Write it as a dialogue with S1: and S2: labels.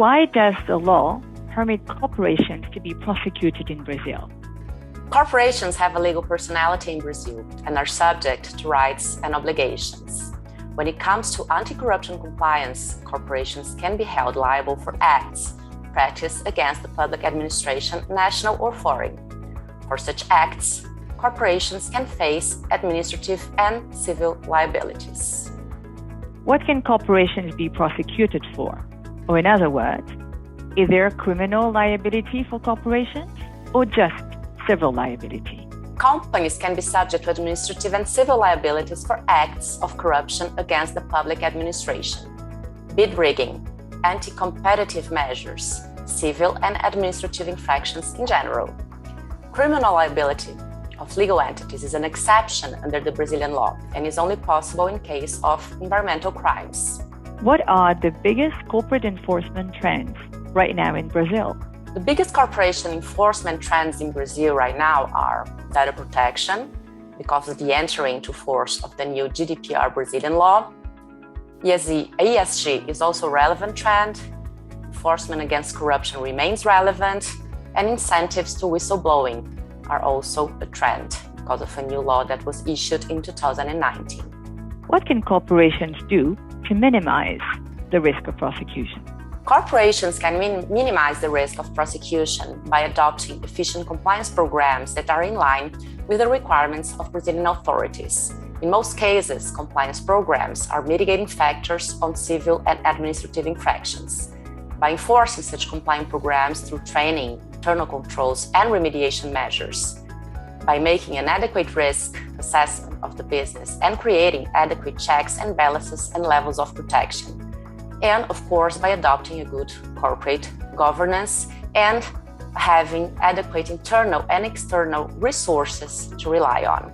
S1: Why does the law permit corporations to be prosecuted in Brazil?
S2: Corporations have a legal personality in Brazil and are subject to rights and obligations. When it comes to anti-corruption compliance, corporations can be held liable for acts practiced against the public administration, national or foreign. For such acts, corporations can face administrative and civil liabilities.
S1: What can corporations be prosecuted for? Or in other words, is there criminal liability for corporations or just civil liability?
S2: Companies can be subject to administrative and civil liabilities for acts of corruption against the public administration, bid rigging, anti-competitive measures, civil and administrative infractions in general. Criminal liability of legal entities is an exception under the Brazilian law and is only possible in case of environmental crimes.
S1: What are the biggest corporate enforcement trends right now in Brazil?
S2: The biggest corporation enforcement trends in Brazil right now are data protection, because of the entering into force of the new GDPR Brazilian law. ESG is also a relevant trend. Enforcement against corruption remains relevant, and incentives to whistleblowing are also a trend because of a new law that was issued in 2019.
S1: What can corporations do to minimize the risk of prosecution?
S2: Corporations can minimize the risk of prosecution by adopting efficient compliance programs that are in line with the requirements of Brazilian authorities. In most cases, compliance programs are mitigating factors on civil and administrative infractions. By enforcing such compliance programs through training, internal controls, and remediation measures, by making an adequate risk assessment of the business and creating adequate checks and balances and levels of protection, and of course by adopting a good corporate governance and having adequate internal and external resources to rely on.